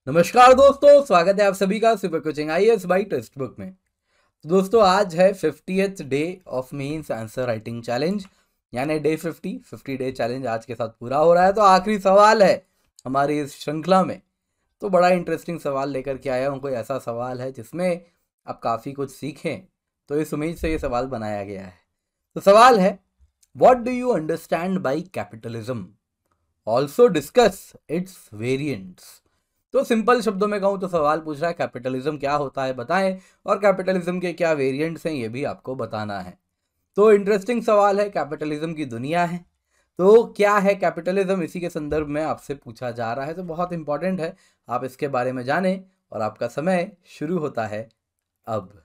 नमस्कार दोस्तों, स्वागत है आप सभी का super coaching IAS by text book में। तो दोस्तों आज है 50th day of mains answer writing challenge, यानी डे 50 डे चैलेंज आज के साथ पूरा हो रहा है। तो आखिरी सवाल है हमारी इस श्रृंखला में। तो बड़ा इंटरेस्टिंग सवाल लेकर के आया हूँ, कोई ऐसा सवाल है जिसमें आप काफ़ी कुछ सीखें, तो इस उम्मीद से ये सवाल बनाया गया है। तो सवाल है, what do you understand by capitalism, also discuss it's variants. तो सिंपल शब्दों में कहूँ तो सवाल पूछ रहा है कैपिटलिज्म क्या होता है बताएं, और कैपिटलिज्म के क्या वेरिएंट्स हैं ये भी आपको बताना है। तो इंटरेस्टिंग सवाल है, कैपिटलिज्म की दुनिया है। तो क्या है कैपिटलिज्म, इसी के संदर्भ में आपसे पूछा जा रहा है, तो बहुत इंपॉर्टेंट है आप इसके बारे में जानें। और आपका समय शुरू होता है अब।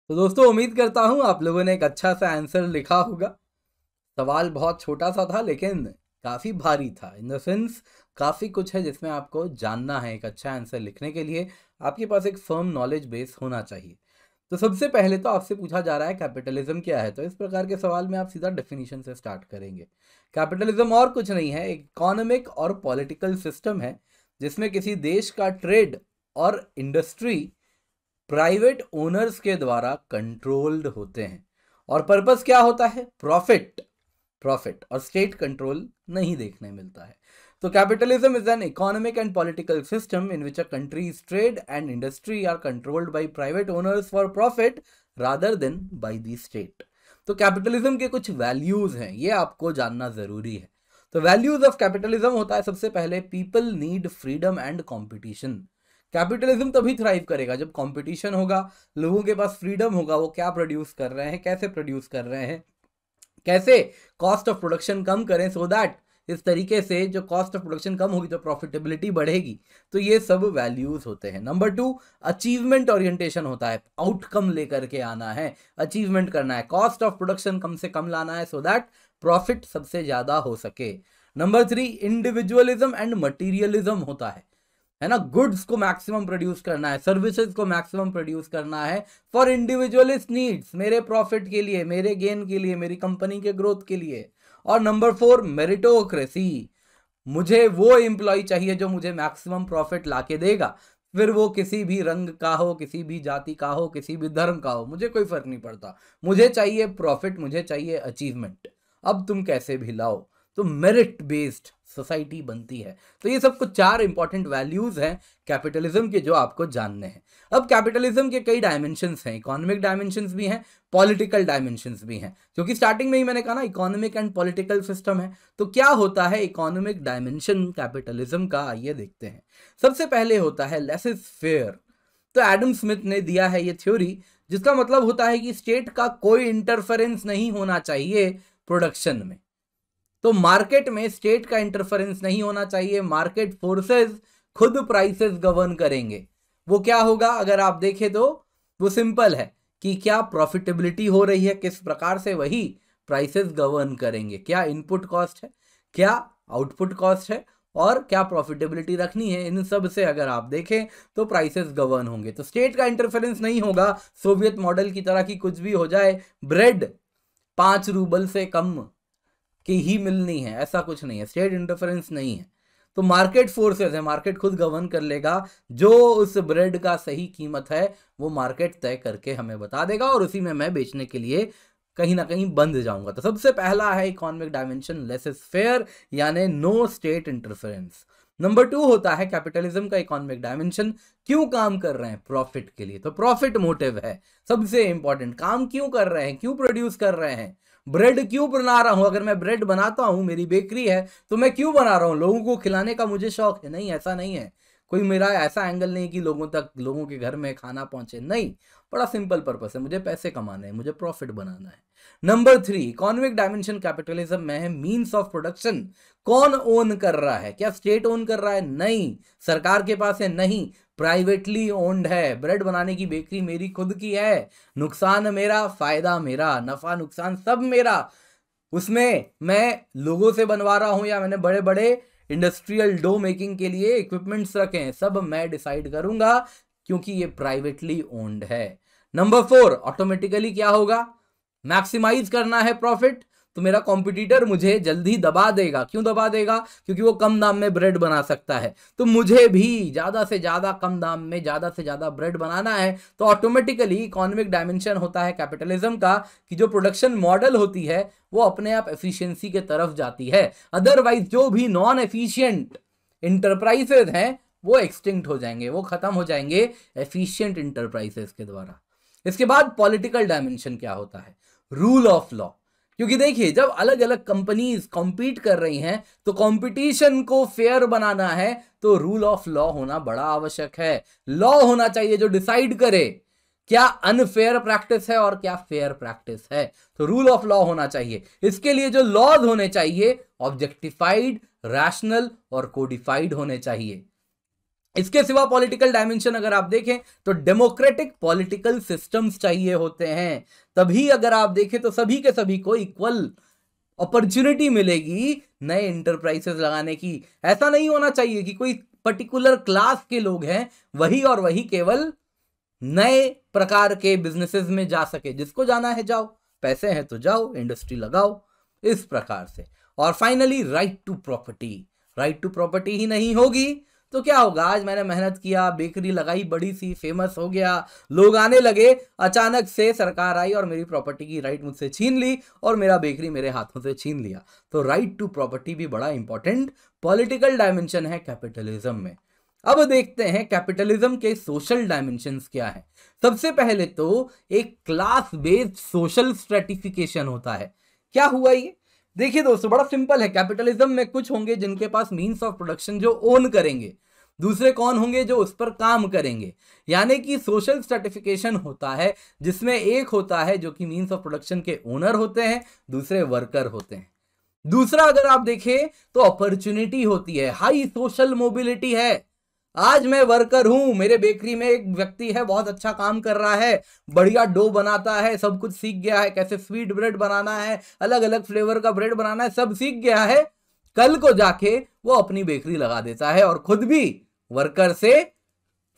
तो दोस्तों उम्मीद करता हूं आप लोगों ने एक अच्छा सा आंसर लिखा होगा। सवाल बहुत छोटा सा था लेकिन काफ़ी भारी था, इन द सेंस काफ़ी कुछ है जिसमें आपको जानना है। एक अच्छा आंसर लिखने के लिए आपके पास एक फर्म नॉलेज बेस होना चाहिए। तो सबसे पहले तो आपसे पूछा जा रहा है कैपिटलिज्म क्या है, तो इस प्रकार के सवाल में आप सीधा डेफिनेशन से स्टार्ट करेंगे। कैपिटलिज्म और कुछ नहीं है, एक इकोनॉमिक और पॉलिटिकल सिस्टम है जिसमें किसी देश का ट्रेड और इंडस्ट्री प्राइवेट ओनर्स के द्वारा कंट्रोल्ड होते हैं और पर्पस क्या होता है, प्रॉफिट। प्रॉफिट और स्टेट कंट्रोल नहीं देखने मिलता है। तो capitalism is an economic and political system in which a countries trade and industry are controlled by private owners for profit rather than by the state. तो कैपिटलिज्म के कुछ values हैं, ये आपको जानना जरूरी है। तो वैल्यूज ऑफ कैपिटलिज्म होता है सबसे पहले people need freedom and competition. Capitalism तभी थ्राइव करेगा जब कंपटीशन होगा, लोगों के पास फ्रीडम होगा, वो क्या प्रोड्यूस कर रहे हैं, कैसे प्रोड्यूस कर रहे हैं, कैसे कॉस्ट ऑफ प्रोडक्शन कम करें, सो दैट इस तरीके से जो कॉस्ट ऑफ प्रोडक्शन कम होगी तो प्रॉफिटेबिलिटी बढ़ेगी। तो ये सब वैल्यूज होते हैं। नंबर 2 अचीवमेंट ओरिएंटेशन होता है, आउटकम लेकर के आना है, अचीवमेंट करना है, कॉस्ट ऑफ प्रोडक्शन कम से कम लाना है सो दैट प्रॉफिट सबसे ज्यादा हो सके। नंबर 3 इंडिविजुअलिज्म एंड मटीरियलिज्म होता है ना, गुड्स को मैक्सिमम प्रोड्यूस करना है, सर्विसेज को मैक्सिमम प्रोड्यूस करना है फॉर इंडिविजुअलिस्ट नीड्स, मेरे प्रॉफिट के लिए, मेरे गेन के लिए, मेरी कंपनी के ग्रोथ के लिए। और नंबर 4 मेरिटोक्रेसी, मुझे वो एम्प्लॉय चाहिए जो मुझे मैक्सिमम प्रॉफिट लाके देगा, फिर वो किसी भी रंग का हो, किसी भी जाति का हो, किसी भी धर्म का हो, मुझे कोई फर्क नहीं पड़ता, मुझे चाहिए प्रॉफिट, मुझे चाहिए अचीवमेंट। अब तुम कैसे भी लाओ, तो मेरिट बेस्ड सोसाइटी बनती है। तो ये सब कुछ 4 इंपॉर्टेंट वैल्यूज हैं कैपिटलिज्म के जो आपको जानने हैं। अब कैपिटलिज्म के कई डायमेंशंस हैं, इकोनॉमिक डायमेंशंस भी हैं, पॉलिटिकल डायमेंशंस भी हैं, क्योंकि स्टार्टिंग में ही मैंने कहा ना इकोनॉमिक एंड पॉलिटिकल सिस्टम है। तो क्या होता है इकोनॉमिक डायमेंशन कैपिटलिज्म का, आइए देखते हैं। सबसे पहले होता है लेस इज फेयर। तो एडम स्मिथ ने दिया है ये थ्योरी, जिसका मतलब होता है कि स्टेट का कोई इंटरफेरेंस नहीं होना चाहिए प्रोडक्शन में। तो मार्केट में स्टेट का इंटरफेरेंस नहीं होना चाहिए, मार्केट फोर्सेस खुद प्राइसेस गवर्न करेंगे। वो क्या होगा अगर आप देखें तो वो सिंपल है कि क्या प्रॉफिटेबिलिटी हो रही है, किस प्रकार से, वही प्राइसेस गवर्न करेंगे। क्या इनपुट कॉस्ट है, क्या आउटपुट कॉस्ट है, और क्या प्रॉफिटेबिलिटी रखनी है, इन सब से अगर आप देखें तो प्राइसेस गवर्न होंगे। तो स्टेट का इंटरफेरेंस नहीं होगा, सोवियत मॉडल की तरह की कुछ भी हो जाए, ब्रेड 5 रूबल से कम की ही मिलनी है, ऐसा कुछ नहीं है, स्टेट इंटरफेरेंस नहीं है। तो मार्केट फोर्सेस है, मार्केट खुद गवर्न कर लेगा, जो उस ब्रेड का सही कीमत है वो मार्केट तय करके हमें बता देगा और उसी में मैं बेचने के लिए कहीं ना कहीं बंध जाऊंगा। तो सबसे पहला है economic dimension less is fair, यानी नो स्टेट इंटरफेरेंस। नंबर 2 होता है कैपिटलिज्म का इकोनॉमिक डायमेंशन, क्यों काम कर रहे हैं, प्रॉफिट के लिए। तो प्रॉफिट मोटिव है सबसे इंपॉर्टेंट, काम क्यों कर रहे हैं, क्यों प्रोड्यूस कर रहे हैं, ब्रेड क्यों बना रहा हूं, अगर मैं ब्रेड बनाता हूं, मेरी बेकरी है, तो मैं क्यों बना रहा हूं, लोगों को खिलाने का मुझे शौक है, नहीं ऐसा नहीं है, कोई मेरा ऐसा एंगल नहीं कि लोगों तक, लोगों के घर में खाना पहुंचे, नहीं, बड़ा सिंपल पर्पस है, मुझे पैसे कमाने हैं, मुझे प्रॉफिट बनाना है। नंबर 3 इकोनॉमिक डायमेंशन कैपिटलिज्म में है मीन्स ऑफ प्रोडक्शन, कौन ओन कर रहा है, क्या स्टेट ओन कर रहा है, नहीं, सरकार के पास है, नहीं, प्राइवेटली ओन्ड है, ब्रेड बनाने की बेकरी मेरी खुद की है, नुकसान मेरा, फायदा मेरा, नफा नुकसान सब मेरा, उसमें मैं लोगों से बनवा रहा हूं या मैंने बड़े बड़े इंडस्ट्रियल डो मेकिंग के लिए इक्विपमेंट्स रखे हैं, सब मैं डिसाइड करूंगा क्योंकि ये प्राइवेटली ओन्ड है। नंबर 4 ऑटोमेटिकली क्या होगा, मैक्सिमाइज करना है प्रॉफिट, तो मेरा कॉम्पिटिटर मुझे जल्दी दबा देगा, क्यों दबा देगा, क्योंकि वो कम दाम में ब्रेड बना सकता है, तो मुझे भी ज्यादा से ज्यादा कम दाम में ज्यादा से ज्यादा ब्रेड बनाना है। तो ऑटोमेटिकली इकोनॉमिक डायमेंशन होता है कैपिटलिज्म का कि जो प्रोडक्शन मॉडल होती है वो अपने आप एफिशिएंसी के तरफ जाती है, अदरवाइज जो भी नॉन एफिशिएंट इंटरप्राइजेज हैं वो एक्सटिंक्ट हो जाएंगे, वो खत्म हो जाएंगे एफिशिएंट इंटरप्राइजेस के द्वारा। इसके बाद पॉलिटिकल डायमेंशन क्या होता है, रूल ऑफ लॉ, क्योंकि देखिए जब अलग अलग कंपनीज कॉम्पीट कर रही हैं तो कंपटीशन को फेयर बनाना है तो रूल ऑफ लॉ होना बड़ा आवश्यक है। लॉ होना चाहिए जो डिसाइड करे क्या अनफेयर प्रैक्टिस है और क्या फेयर प्रैक्टिस है, तो रूल ऑफ लॉ होना चाहिए। इसके लिए जो लॉज होने चाहिए ऑब्जेक्टिफाइड, रैशनल और कोडिफाइड होने चाहिए। इसके सिवा पॉलिटिकल डायमेंशन अगर आप देखें तो डेमोक्रेटिक पॉलिटिकल सिस्टम्स चाहिए होते हैं, तभी अगर आप देखें तो सभी के सभी को इक्वल अपॉर्चुनिटी मिलेगी नए इंटरप्राइजेस लगाने की। ऐसा नहीं होना चाहिए कि कोई पर्टिकुलर क्लास के लोग हैं वही और वही केवल नए प्रकार के बिजनेसेस में जा सके, जिसको जाना है जाओ, पैसे हैं तो जाओ, इंडस्ट्री लगाओ, इस प्रकार से। और finally right to property, right to property ही नहीं होगी तो क्या होगा? आज मैंने मेहनत किया, बेकरी लगाई, बड़ी सी, फेमस हो गया, लोग आने लगे, अचानक से सरकार आई और मेरी प्रॉपर्टी की राइट मुझसे छीन ली और मेरा बेकरी मेरे हाथों से छीन लिया। तो राइट टू प्रॉपर्टी भी बड़ा इंपॉर्टेंट पॉलिटिकल डायमेंशन है कैपिटलिज्म में। अब देखते हैं कैपिटलिज्म के सोशल डायमेंशंस क्या है। सबसे पहले तो एक क्लास बेस्ड सोशल स्ट्रेटिफिकेशन होता है। क्या हुआ ये? देखिए दोस्तों, बड़ा सिंपल है। कैपिटलिज्म में कुछ होंगे जिनके पास मींस ऑफ प्रोडक्शन जो ओन करेंगे, दूसरे कौन होंगे? जो उस पर काम करेंगे। यानी कि सोशल स्ट्रेटिफिकेशन होता है जिसमें एक होता है जो कि मींस ऑफ प्रोडक्शन के ओनर होते हैं, दूसरे वर्कर होते हैं। दूसरा अगर आप देखें तो अपॉर्चुनिटी होती है, हाई सोशल मोबिलिटी है। आज मैं वर्कर हूं, मेरे बेकरी में एक व्यक्ति है, बहुत अच्छा काम कर रहा है, बढ़िया डो बनाता है, सब कुछ सीख गया है, कैसे स्वीट ब्रेड बनाना है, अलग अलग फ्लेवर का ब्रेड बनाना है, सब सीख गया है। कल को जाके वो अपनी बेकरी लगा देता है और खुद भी वर्कर से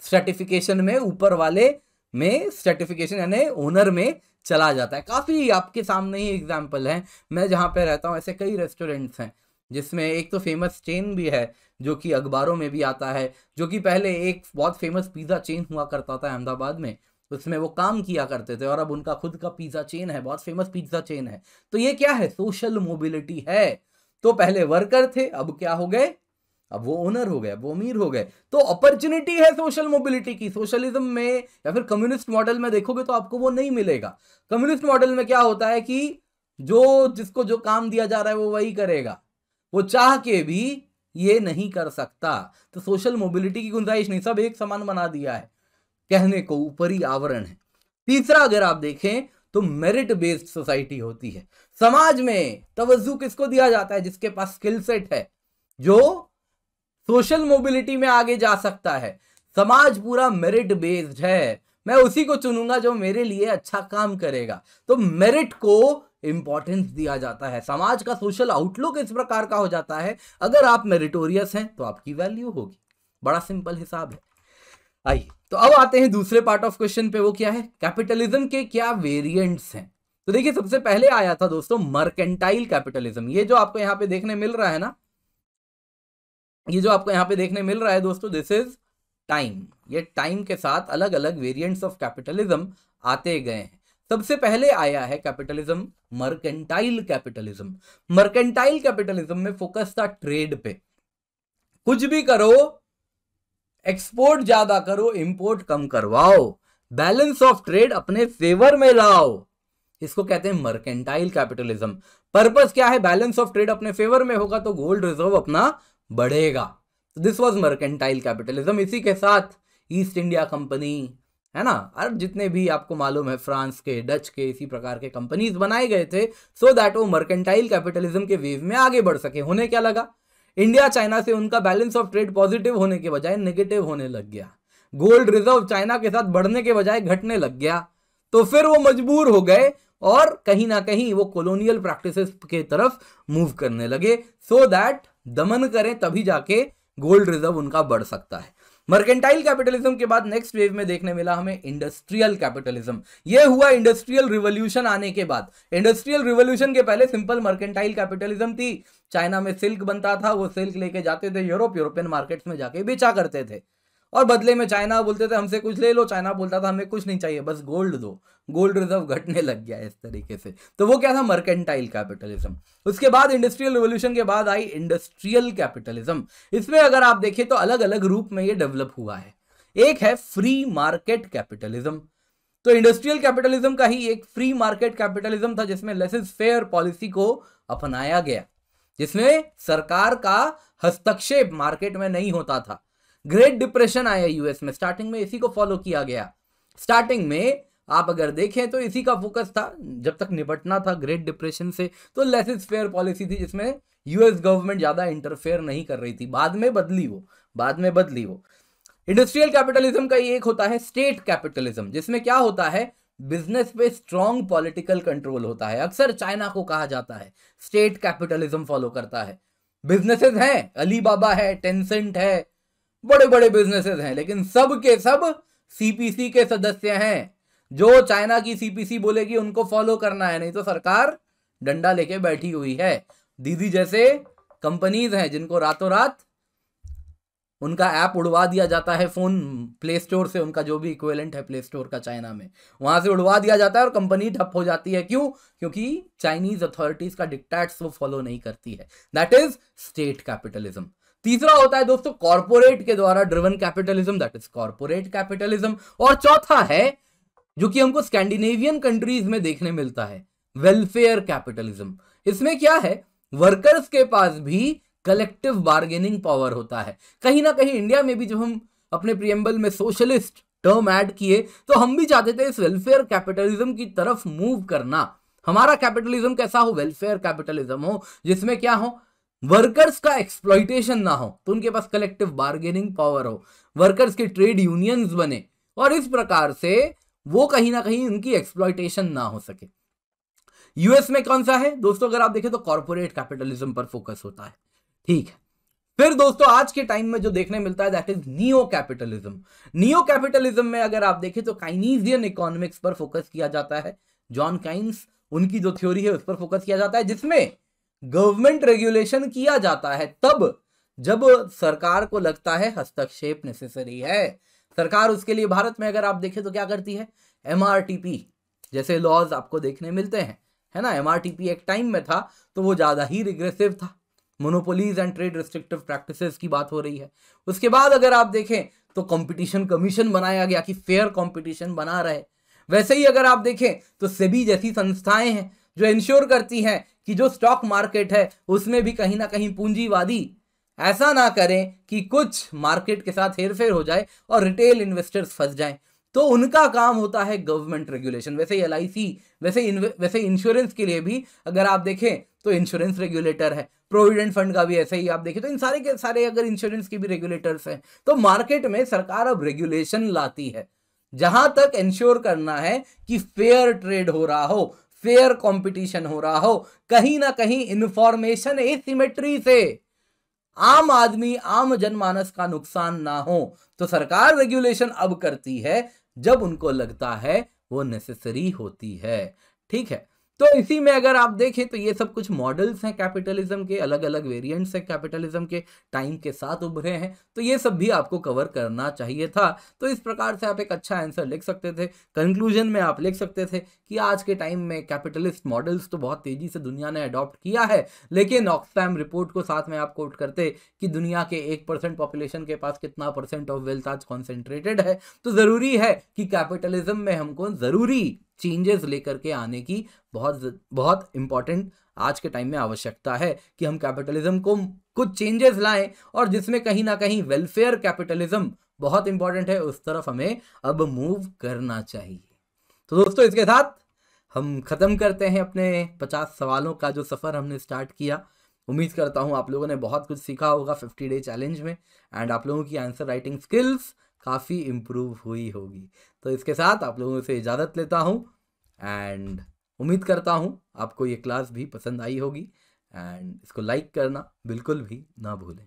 सर्टिफिकेशन में, ऊपर वाले में सर्टिफिकेशन यानी ओनर में चला जाता है। काफी आपके सामने ही एग्जाम्पल है। मैं जहां पे रहता हूं ऐसे कई रेस्टोरेंट्स हैं, जिसमें एक तो फेमस चेन भी है जो कि अखबारों में भी आता है, जो कि पहले एक बहुत फेमस पिज़्ज़ा चेन हुआ करता था अहमदाबाद में, उसमें वो काम किया करते थे और अब उनका खुद का पिज़्ज़ा चेन है, बहुत फेमस पिज़्ज़ा चेन है। तो ये क्या है? सोशल मोबिलिटी है। तो पहले वर्कर थे, अब क्या हो गए? अब वो ओनर हो गए, वो अमीर हो गए। तो अपॉर्चुनिटी है सोशल मोबिलिटी की। सोशलिज्म में या फिर कम्युनिस्ट मॉडल में देखोगे तो आपको वो नहीं मिलेगा। कम्युनिस्ट मॉडल में क्या होता है कि जिसको जो काम दिया जा रहा है वो वही करेगा, वो चाह के भी ये नहीं कर सकता। तो सोशल मोबिलिटी की गुंजाइश नहीं, सब एक समान बना दिया है, कहने को ऊपरी आवरण है। तीसरा अगर आप देखें तो मेरिट बेस्ड सोसाइटी होती है। समाज में तवज्जो किसको दिया जाता है? जिसके पास स्किल सेट है, जो सोशल मोबिलिटी में आगे जा सकता है। समाज पूरा मेरिट बेस्ड है, मैं उसी को चुनूंगा जो मेरे लिए अच्छा काम करेगा। तो मेरिट को इंपॉर्टेंस दिया जाता है। समाज का सोशल आउटलुक इस प्रकार का हो जाता है, अगर आप मेरिटोरियस हैं तो आपकी वैल्यू होगी। बड़ा सिंपल हिसाब है। आइए तो अब आते हैं दूसरे पार्ट ऑफ क्वेश्चन पे। वो क्या है? कैपिटलिज्म के क्या वेरिएंट्स हैं। तो देखिए, सबसे पहले आया था दोस्तों मर्केंटाइल कैपिटलिज्म। ये जो आपको यहां पे देखने मिल रहा है ना, ये जो आपको यहां पे देखने मिल रहा है दोस्तों, दिस इज टाइम। ये टाइम के साथ अलग अलग वेरिएंट्स ऑफ कैपिटलिज्म आते गए हैं। सबसे पहले आया है capitalism mercantile capitalism. Mercantile capitalism में फोकस था ट्रेड पे। कुछ भी करो, एक्सपोर्ट ज्यादा करो, इंपोर्ट कम करवाओ, बैलेंस ऑफ ट्रेड अपने फेवर में लाओ, इसको कहते हैं मर्केंटाइल कैपिटलिज्म। पर्पस क्या है? बैलेंस ऑफ ट्रेड अपने फेवर में होगा तो गोल्ड रिजर्व अपना बढ़ेगा। This was mercantile capitalism. इसी के साथ ईस्ट इंडिया कंपनी, है ना, और जितने भी आपको मालूम है फ्रांस के, डच के, इसी प्रकार के कंपनीज बनाए गए थे सो दैट वो मर्केंटाइल कैपिटलिज्म के वेव में आगे बढ़ सके। होने क्या लगा? इंडिया चाइना से उनका बैलेंस ऑफ ट्रेड पॉजिटिव होने के बजाय नेगेटिव होने लग गया। गोल्ड रिजर्व चाइना के साथ बढ़ने के बजाय घटने लग गया। तो फिर वो मजबूर हो गए और कहीं ना कहीं वो कॉलोनियल प्रैक्टिसेस के तरफ मूव करने लगे, सो दैट दमन करें, तभी जाके गोल्ड रिजर्व उनका बढ़ सकता है। मर्केंटाइल कैपिटलिज्म के बाद नेक्स्ट वेव में देखने मिला हमें इंडस्ट्रियल कैपिटलिज्म। यह हुआ इंडस्ट्रियल रिवॉल्यूशन आने के बाद। इंडस्ट्रियल रिवॉल्यूशन के पहले सिंपल मर्केंटाइल कैपिटलिज्म थी। चाइना में सिल्क बनता था, वो सिल्क लेके जाते थे यूरोपियन मार्केट्स में जाके बेचा करते थे और बदले में चाइना बोलते थे हमसे कुछ ले लो, चाइना बोलता था हमें कुछ नहीं चाहिए, बस गोल्ड दो। गोल्ड रिजर्व घटने लग गया इस तरीके से। तो वो क्या था? Mercantile capitalism. उसके बाद इंडस्ट्रियल रिवॉल्यूशन के बाद आई इंडस्ट्रियल कैपिटलिज्म। इसमें अगर आप देखें तो अलग अलग रूप में ये डेवलप हुआ है। एक है फ्री मार्केट कैपिटलिज्म। तो इंडस्ट्रियल कैपिटलिज्म का ही एक फ्री मार्केट कैपिटलिज्म था, जिसमें लेसेस फेयर पॉलिसी को अपनाया गया, जिसमें सरकार का हस्तक्षेप मार्केट में नहीं होता था। ग्रेट डिप्रेशन आया यूएस में, स्टार्टिंग में इसी को फॉलो किया गया। स्टार्टिंग में आप अगर देखें तो इसी का फोकस था, जब तक निपटना था ग्रेट डिप्रेशन से, तो लेसेस फेयर पॉलिसी थी जिसमें यूएस गवर्नमेंट ज्यादा इंटरफेयर नहीं कर रही थी। बाद में बदली वो। इंडस्ट्रियल कैपिटलिज्म का एक होता है स्टेट कैपिटलिज्म, जिसमें क्या होता है, बिजनेस पे स्ट्रॉन्ग पॉलिटिकल कंट्रोल होता है। अक्सर चाइना को कहा जाता है स्टेट कैपिटलिज्म फॉलो करता है। बिजनेसेस हैं, अलीबाबा है, टेंसेंट है, बड़े बड़े बिजनेसेस हैं, लेकिन सब के सब सीपीसी के सदस्य हैं। जो चाइना की सीपीसी बोलेगी उनको फॉलो करना है, नहीं तो सरकार डंडा लेके बैठी हुई है। दीदी जैसे कंपनीज हैं जिनको रातों रात उनका ऐप उड़वा दिया जाता है फोन प्ले स्टोर से, उनका जो भी इक्विवेलेंट है प्ले स्टोर का चाइना में, वहां से उड़वा दिया जाता है और कंपनी ठप हो जाती है। क्यों? क्योंकि चाइनीज अथॉरिटीज का डिक्टेट्स वो फॉलो नहीं करती है। That is state capitalism. तीसरा होता है दोस्तों कॉर्पोरेट के द्वारा driven capitalism, that is corporate capitalism. और चौथा है जो कि हमको स्कैंडिनेवियन कंट्रीज में देखने मिलता है, वेलफेयर कैपिटलिज्म। इसमें क्या है, वर्कर्स के पास भी कलेक्टिव बार्गेनिंग पावर होता है। कहीं ना कहीं इंडिया में भी जब हम अपने प्रियम्बल में सोशलिस्ट टर्म ऐड किए तो हम भी चाहते थे इस वेलफेयर कैपिटलिज्म की तरफ मूव करना। हमारा कैपिटलिज्म कैसा हो, वेलफेयर कैपिटलिज्म हो, जिसमें क्या हो, वर्कर्स का एक्सप्लॉइटेशन ना हो, तो उनके पास कलेक्टिव बार्गेनिंग पावर हो, वर्कर्स के ट्रेड यूनियंस बने और इस प्रकार से वो कहीं ना कहीं उनकी एक्सप्लॉइटेशन ना हो सके। यूएस में कौन सा है दोस्तों, अगर आप देखें तो कॉर्पोरेट कैपिटलिज्म पर फोकस होता है। ठीक है, फिर दोस्तों आज के टाइम में जो देखने मिलता है that is neo capitalism. Neo capitalism में अगर आप देखें तो काइनीजियन इकोनॉमिक्स पर फोकस किया जाता है। जॉन काइन्स, उनकी जो थ्योरी है उस पर फोकस किया जाता है, जिसमें गवर्नमेंट रेगुलेशन किया जाता है तब जब सरकार को लगता है हस्तक्षेप नेसेसरी है। सरकार उसके लिए भारत में अगर आप देखें तो क्या करती है, एमआरटीपी जैसे लॉज आपको देखने मिलते हैं, है ना। एमआरटीपी एक टाइम में था तो वो ज्यादा ही रिग्रेसिव था, monopolies and trade restrictive practices की बात हो रही है। उसके बाद अगर आप देखें तो कंपटीशन कमीशन बनाया गया कि फेयर कंपटीशन बना रहे। वैसे ही अगर आप देखें तो सेबी जैसी संस्थाएं हैं जो इंश्योर करती हैं कि जो स्टॉक मार्केट है उसमें भी कहीं ना कहीं पूंजीवादी ऐसा ना करें कि कुछ मार्केट के साथ हेरफेर हो जाए और रिटेल इन्वेस्टर्स फंस जाएं, तो उनका काम होता है गवर्नमेंट रेगुलेशन। वैसे ही एलआईसी, वैसे इंश्योरेंस के लिए भी अगर आप देखें तो इंश्योरेंस रेगुलेटर है, प्रोविडेंट फंड का भी ऐसे ही आप देखें तो इन सारे के सारे अगर इंश्योरेंस के भी रेगुलेटर्स हैं, तो मार्केट में सरकार अब रेगुलेशन लाती है जहां तक इंश्योर करना है कि फेयर ट्रेड हो रहा हो, फेयर कंपटीशन हो रहा हो, कहीं ना कहीं इंफॉर्मेशन एसिमेट्री से आम आदमी, आम जनमानस का नुकसान ना हो। तो सरकार रेगुलेशन अब करती है जब उनको लगता है वो नेसेसरी होती है। ठीक है, तो इसी में अगर आप देखें तो ये सब कुछ मॉडल्स हैं कैपिटलिज्म के, अलग अलग वेरिएंट्स हैं कैपिटलिज्म के, टाइम के साथ उभरे हैं, तो ये सब भी आपको कवर करना चाहिए था। तो इस प्रकार से आप एक अच्छा आंसर लिख सकते थे। कंक्लूजन में आप लिख सकते थे कि आज के टाइम में कैपिटलिस्ट मॉडल्स तो बहुत तेजी से दुनिया ने अडॉप्ट किया है, लेकिन ऑक्सफैम रिपोर्ट को साथ में आप कोट करते कि दुनिया के 1% पॉपुलेशन के पास कितना परसेंट ऑफ वेल्थ आज कॉन्सेंट्रेटेड है, तो जरूरी है कि कैपिटलिज्म में हमको जरूरी चेंजेस लेकर के आने की बहुत इंपॉर्टेंट आज के टाइम में आवश्यकता है कि हम कैपिटलिज्म को कुछ चेंजेस लाएं और जिसमें कहीं ना कहीं वेलफेयर कैपिटलिज्म बहुत इंपॉर्टेंट है, उस तरफ हमें अब मूव करना चाहिए। तो दोस्तों इसके साथ हम खत्म करते हैं अपने 50 सवालों का जो सफर हमने स्टार्ट किया। उम्मीद करता हूं आप लोगों ने बहुत कुछ सीखा होगा 50 डे चैलेंज में एंड आप लोगों की आंसर राइटिंग स्किल्स काफ़ी इम्प्रूव हुई होगी। तो इसके साथ आप लोगों से इजाज़त लेता हूँ एंड उम्मीद करता हूँ आपको ये क्लास भी पसंद आई होगी एंड इसको लाइक करना बिल्कुल भी ना भूलें।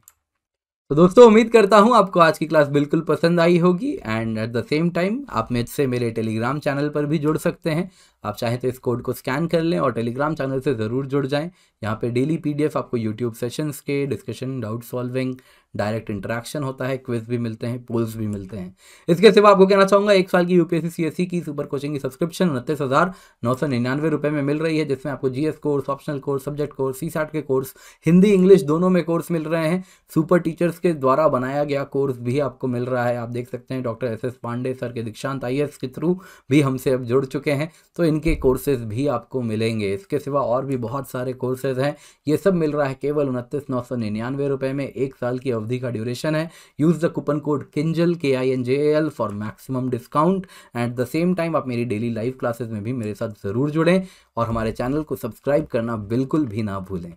तो दोस्तों उम्मीद करता हूँ आपको आज की क्लास बिल्कुल पसंद आई होगी and at the same time आप मुझसे मेरे टेलीग्राम चैनल पर भी जुड़ सकते हैं। आप चाहें तो इस कोड को स्कैन कर लें और टेलीग्राम चैनल से ज़रूर जुड़ जाएं। यहाँ पे डेली पीडीएफ आपको यूट्यूब सेशंस के, discussion, doubt solving, direct interaction होता है, क्विज भी मिलते हैं, पोल्स भी मिलते हैं। इसके सिवा आपको कहना चाहूँगा 1 साल की यूपीएससी सीएससी की सुपर कोचिंग की सब्सक्रिप्शन 29,999 रुपये में मिल रही है, जिसमें आपको GS course, optional course, subject course, CSAT के कोर्स, हिंदी इंग्लिश दोनों में कोर्स मिल रहे हैं। सुपर टीचर्स के द्वारा बनाया गया कोर्स भी आपको मिल रहा है। आप देख सकते हैं डॉक्टर एस पांडे सर के दीक्षांत आईएएस के थ्रू भी हमसे अब जुड़ चुके हैं, तो इनके कोर्सेज भी आपको मिलेंगे। इसके सिवा और भी बहुत सारे कोर्सेज हैं, ये सब मिल रहा है केवल 29,999 रुपये में। 1 साल की अवधि का ड्यूरेशन है। Use the coupon code KINJAL KINJAL for maximum discount. At the same time आप मेरी डेली लाइव क्लासेस में भी मेरे साथ ज़रूर जुड़ें और हमारे चैनल को सब्सक्राइब करना बिल्कुल भी ना भूलें।